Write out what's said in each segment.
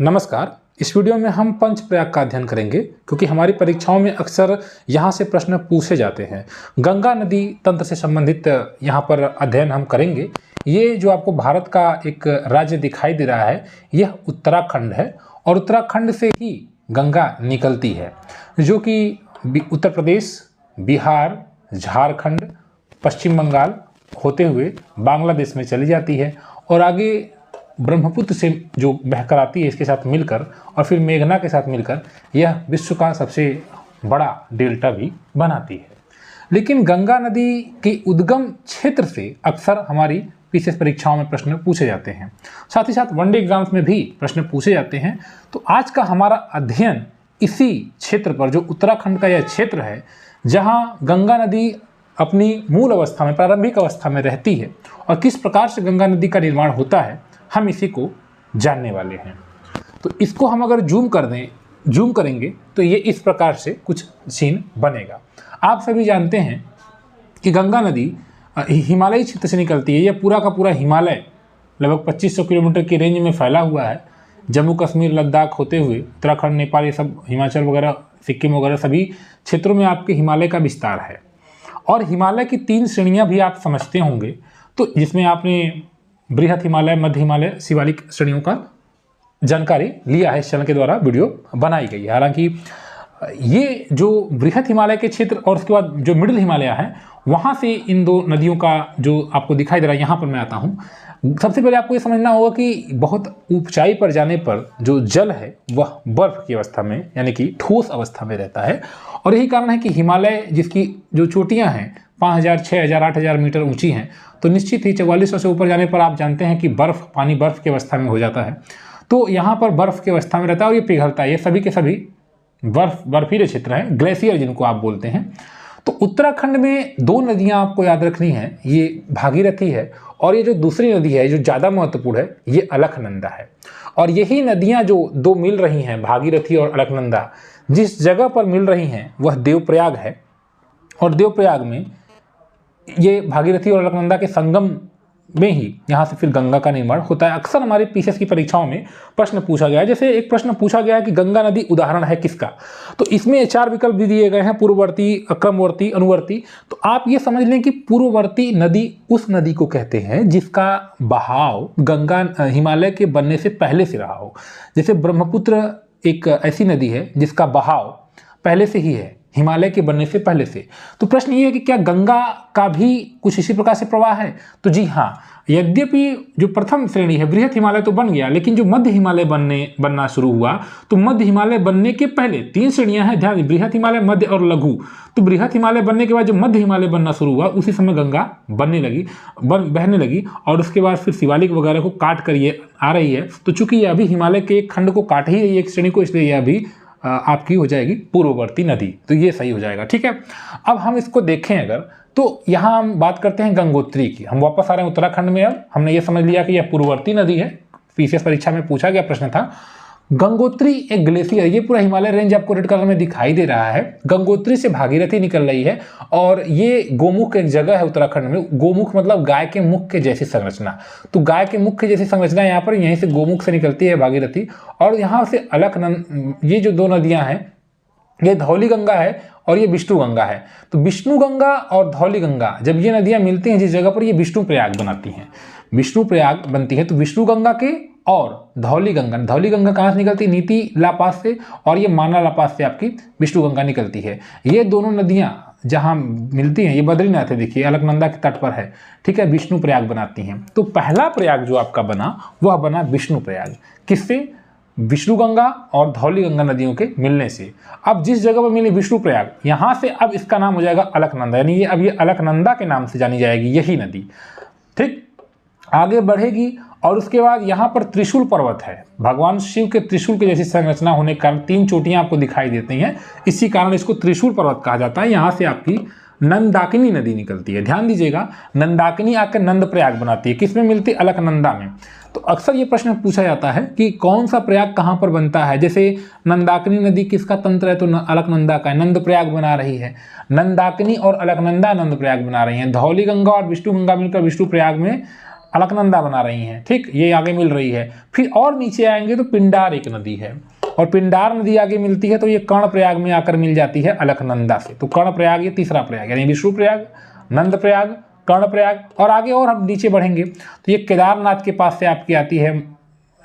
नमस्कार। इस वीडियो में हम पंचप्रयाग का अध्ययन करेंगे क्योंकि हमारी परीक्षाओं में अक्सर यहाँ से प्रश्न पूछे जाते हैं। गंगा नदी तंत्र से संबंधित यहाँ पर अध्ययन हम करेंगे। ये जो आपको भारत का एक राज्य दिखाई दे रहा है यह उत्तराखंड है और उत्तराखंड से ही गंगा निकलती है जो कि उत्तर प्रदेश, बिहार, झारखंड, पश्चिम बंगाल होते हुए बांग्लादेश में चली जाती है और आगे ब्रह्मपुत्र से जो बहकर आती है इसके साथ मिलकर और फिर मेघना के साथ मिलकर यह विश्व का सबसे बड़ा डेल्टा भी बनाती है। लेकिन गंगा नदी के उद्गम क्षेत्र से अक्सर हमारी पीसीएस परीक्षाओं में प्रश्न पूछे जाते हैं, साथ ही साथ वनडे एग्जाम्स में भी प्रश्न पूछे जाते हैं। तो आज का हमारा अध्ययन इसी क्षेत्र पर, जो उत्तराखंड का यह क्षेत्र है जहाँ गंगा नदी अपनी मूल अवस्था में, प्रारंभिक अवस्था में रहती है और किस प्रकार से गंगा नदी का निर्माण होता है, हम इसी को जानने वाले हैं। तो इसको हम अगर जूम करेंगे तो ये इस प्रकार से कुछ सीन बनेगा। आप सभी जानते हैं कि गंगा नदी हिमालयी क्षेत्र से निकलती है। यह पूरा का पूरा हिमालय लगभग 2500 किलोमीटर की रेंज में फैला हुआ है। जम्मू कश्मीर, लद्दाख होते हुए उत्तराखंड, नेपाल, ये सब, हिमाचल वगैरह, सिक्किम वगैरह सभी क्षेत्रों में आपके हिमालय का विस्तार है। और हिमालय की 3 श्रेणियाँ भी आप समझते होंगे, तो जिसमें आपने बृहत हिमालय, मध्य हिमालय, शिवालिक श्रेणियों का जानकारी लिया है। इस चैनल के द्वारा वीडियो बनाई गई है। हालांकि ये जो बृहत हिमालय के क्षेत्र और उसके बाद जो मिडिल हिमालय है, वहाँ से इन 2 नदियों का जो आपको दिखाई दे रहा है, यहाँ पर मैं आता हूँ। सबसे पहले आपको ये समझना होगा कि बहुत ऊंचाई पर जाने पर जो जल है वह बर्फ की अवस्था में, यानी कि ठोस अवस्था में रहता है। और यही कारण है कि हिमालय, जिसकी जो चोटियाँ हैं 5000, 6000, 8000 मीटर ऊंची हैं, तो निश्चित ही 4400 से ऊपर जाने पर आप जानते हैं कि पानी बर्फ की अवस्था में हो जाता है। तो यहाँ पर बर्फ की अवस्था में रहता है और ये पिघलता है। ये सभी के सभी बर्फीले क्षेत्र हैं, ग्लेशियर जिनको आप बोलते हैं। तो उत्तराखंड में 2 नदियाँ आपको याद रखनी है, ये भागीरथी है और ये जो दूसरी नदी है जो ज़्यादा महत्वपूर्ण है, ये अलकनंदा है। और यही नदियाँ जो 2 मिल रही हैं, भागीरथी और अलकनंदा, जिस जगह पर मिल रही हैं वह देवप्रयाग है। और देवप्रयाग में ये भागीरथी और अलकनंदा के संगम में ही यहाँ से फिर गंगा का निर्माण होता है। अक्सर हमारे पीसीएस की परीक्षाओं में प्रश्न पूछा गया है। जैसे एक प्रश्न पूछा गया है कि गंगा नदी उदाहरण है किसका, तो इसमें 4 विकल्प भी दिए गए हैं, पूर्ववर्ती, क्रमवर्ती, अनुवर्ती। तो आप ये समझ लें कि पूर्ववर्ती नदी उस नदी को कहते हैं जिसका बहाव गंगा हिमालय के बनने से पहले से रहा हो। जैसे ब्रह्मपुत्र एक ऐसी नदी है जिसका बहाव पहले से ही है, हिमालय के बनने से पहले से। तो प्रश्न ये है कि क्या गंगा का भी कुछ इसी प्रकार से प्रवाह है? तो जी हाँ, यद्यपि जो प्रथम श्रेणी है बृहत हिमालय तो बन गया, लेकिन जो मध्य हिमालय बनना शुरू हुआ, तो मध्य हिमालय बनने के पहले 3 श्रेणियां हैं, ध्यान, बृहत हिमालय, मध्य और लघु। तो बृहत हिमालय बनने के बाद जो मध्य हिमालय बनना शुरू हुआ, उसी समय गंगा बहने लगी और उसके बाद फिर शिवालिक वगैरह को काट कर ये आ रही है। तो चूंकि ये अभी हिमालय के एक खंड को काट ही रही है, एक श्रेणी को, इसलिए यह अभी आपकी हो जाएगी पूर्ववर्ती नदी। तो ये सही हो जाएगा, ठीक है। अब हम इसको देखें अगर, तो यहाँ हम बात करते हैं गंगोत्री की। हम वापस आ रहे हैं उत्तराखंड में। अब हमने ये समझ लिया कि यह पूर्ववर्ती नदी है, पीसीएस परीक्षा में पूछा गया प्रश्न था। गंगोत्री एक ग्लेशियर, ये पूरा हिमालय रेंज आपको रेड कलर में दिखाई दे रहा है। गंगोत्री से भागीरथी निकल रही है और ये गोमुख एक जगह है उत्तराखंड में। गोमुख मतलब गाय के मुख के जैसी संरचना। तो गाय के मुख के जैसी संरचना यहाँ पर, यहीं से गोमुख से निकलती है भागीरथी। और यहाँ से ये जो 2 नदियाँ हैं, ये धौली गंगा है और ये विष्णु गंगा है। तो विष्णु गंगा और धौली गंगा, जब ये नदियाँ मिलती हैं जिस जगह पर, ये विष्णु प्रयाग बनाती हैं, विष्णु प्रयाग बनती है। तो विष्णु गंगा के और धौली गंगा कहाँ से निकलती है? नीति ला से, और ये माना ला से आपकी विष्णु गंगा निकलती है। ये दोनों नदियाँ जहाँ मिलती हैं, ये बद्रीनाथ है, देखिए अलकनंदा के तट पर है, ठीक है, विष्णु प्रयाग बनाती हैं। तो पहला प्रयाग जो आपका बना वह बना विष्णु प्रयाग। किससे? विष्णु गंगा और धौली गंगा नदियों के मिलने से। अब जिस जगह पर मिली विष्णु प्रयाग, यहाँ से अब इसका नाम हो जाएगा अलकनंदा, यानी ये अब ये अलकनंदा के नाम से जानी जाएगी यही नदी, ठीक। आगे बढ़ेगी और उसके बाद यहाँ पर त्रिशूल पर्वत है। भगवान शिव के त्रिशूल की जैसी संरचना होने के कारण 3 चोटियाँ आपको दिखाई देती हैं, इसी कारण इसको त्रिशूल पर्वत कहा जाता है। यहाँ से आपकी नंदाकिनी नदी निकलती है। ध्यान दीजिएगा, नंदाकिनी आकर नंद प्रयाग बनाती है। किसमें मिलती है? अलकनंदा में। तो अक्सर ये प्रश्न पूछा जाता है कि कौन सा प्रयाग कहाँ पर बनता है। जैसे नंदाकिनी नदी किसका तंत्र है? तो अलकनंदा का है, नंद प्रयाग बना रही है। नंदाकिनी और अलकनंदा नंद प्रयाग बना रही हैं। धौली गंगा और विष्णु गंगा मिलकर विष्णु प्रयाग में अलकनंदा बना रही हैं, ठीक, ये आगे मिल रही है। फिर और नीचे आएंगे तो पिंडार एक नदी है, और पिंडार नदी आगे मिलती है तो ये कर्णप्रयाग में आकर मिल जाती है अलकनंदा से। तो कर्णप्रयाग ये तीसरा प्रयाग, यानी विष्णुप्रयाग, नंदप्रयाग, कर्णप्रयाग, और आगे और हम नीचे बढ़ेंगे तो ये केदारनाथ के पास से आपकी आती है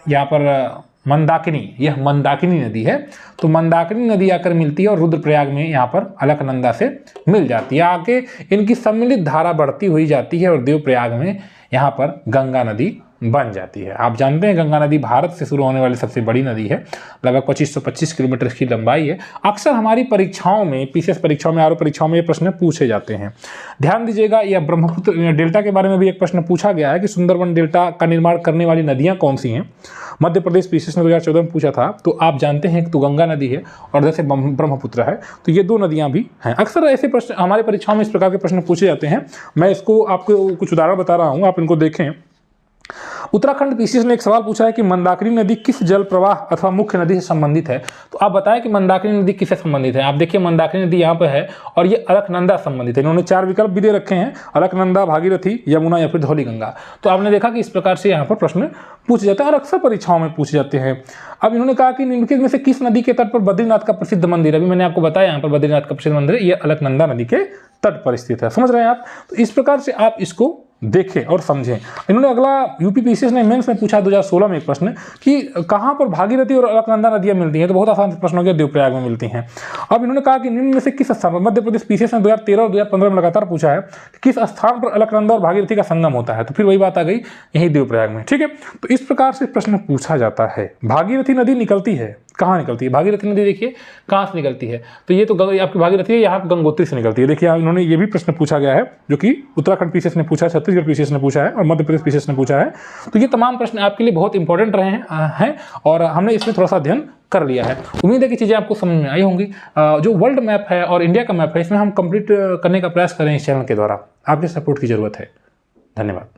यहाँ पर मंदाकिनी, यह मंदाकिनी नदी है। तो मंदाकिनी नदी आकर मिलती है और रुद्रप्रयाग में यहाँ पर अलकनंदा से मिल जाती है। आगे इनकी सम्मिलित धारा बढ़ती हुई जाती है और देवप्रयाग में यहाँ पर गंगा नदी बन जाती है। आप जानते हैं गंगा नदी भारत से शुरू होने वाली सबसे बड़ी नदी है, लगभग 2525 किलोमीटर की लंबाई है। अक्सर हमारी परीक्षाओं में, पीसीएस परीक्षाओं में, आरओ परीक्षाओं में ये प्रश्न पूछे जाते हैं। ध्यान दीजिएगा, यह ब्रह्मपुत्र डेल्टा के बारे में भी एक प्रश्न पूछा गया है कि सुंदरबन डेल्टा का निर्माण करने वाली नदियाँ कौन सी हैं। मध्य प्रदेश पीसीएस ने 2014 में पूछा था। तो आप जानते हैं कि तो गंगा नदी है और जैसे ब्रह्मपुत्र है, तो ये दो नदियाँ भी हैं। अक्सर ऐसे प्रश्न हमारे परीक्षाओं में इस प्रकार के प्रश्न पूछे जाते हैं। मैं इसको आपको कुछ उदाहरण बता रहा हूँ, आप इनको देखें। उत्तराखंड पीसीएस ने एक सवाल पूछा है कि मंदाकिनी नदी किस जल प्रवाह अथवा मुख्य नदी से संबंधित है। तो आप बताएं कि मंदाकिनी नदी किससे संबंधित है। आप देखिए मंदाकिनी नदी यहाँ पर है और ये अलकनंदा संबंधित है। इन्होंने 4 विकल्प भी दे रखे हैं, अलकनंदा, भागीरथी, यमुना या फिर धौलीगंगा। तो आपने देखा कि इस प्रकार से यहाँ पर प्रश्न पूछे जाते हैं और अक्सर परीक्षाओं में पूछे जाते हैं। अब इन्होंने कहा कि निम्नलिखित में से किस नदी के तट पर बद्रीनाथ का प्रसिद्ध मंदिर है। अभी मैंने आपको बताया यहाँ पर बद्रीनाथ का प्रसिद्ध मंदिर है, ये अलकनंदा नदी के तट पर स्थित है। समझ रहे हैं आप। तो इस प्रकार से आप इसको देखें और समझें। इन्होंने अगला यूपी पीसीएस ने मेंस में पूछा 2016 में एक प्रश्न कि कहाँ पर भागीरथी और अलकनंदा नदियाँ मिलती हैं। तो बहुत आसान प्रश्न हो गया, देवप्रयाग में मिलती हैं। अब इन्होंने कहा कि निम्न में से किस स्थान पर, मध्य प्रदेश पीसीएस ने 2013 और 2015 में लगातार पूछा है कि किस स्थान पर अलकनंदा और भागीरथी का संगम होता है। तो फिर वही बात आ गई, यही देवप्रयाग में, ठीक है। तो इस प्रकार से प्रश्न पूछा जाता है। भागीरथी नदी निकलती है, कहाँ निकलती है भागीरथी नदी, देखिए कहाँ से निकलती है। तो ये तो आपकी भागीरथी है, यहाँ गंगोत्री से निकलती है। देखिए इन्होंने ये भी प्रश्न पूछा गया है जो कि उत्तराखंड पीसीएस ने पूछा है, छत्तीसगढ़ पीसीएस ने पूछा है और मध्य प्रदेश पीसीएस ने पूछा है। तो ये तमाम प्रश्न आपके लिए बहुत इंपॉर्टेंट रहे हैं और हमने इसमें थोड़ा सा अध्ययन कर लिया है। उम्मीद है कि चीज़ें आपको समझ में आई होंगी। जो वर्ल्ड मैप है और इंडिया का मैप है, इसमें हम कंप्लीट करने का प्रयास करें इस चैनल के द्वारा। आपके सपोर्ट की ज़रूरत है। धन्यवाद।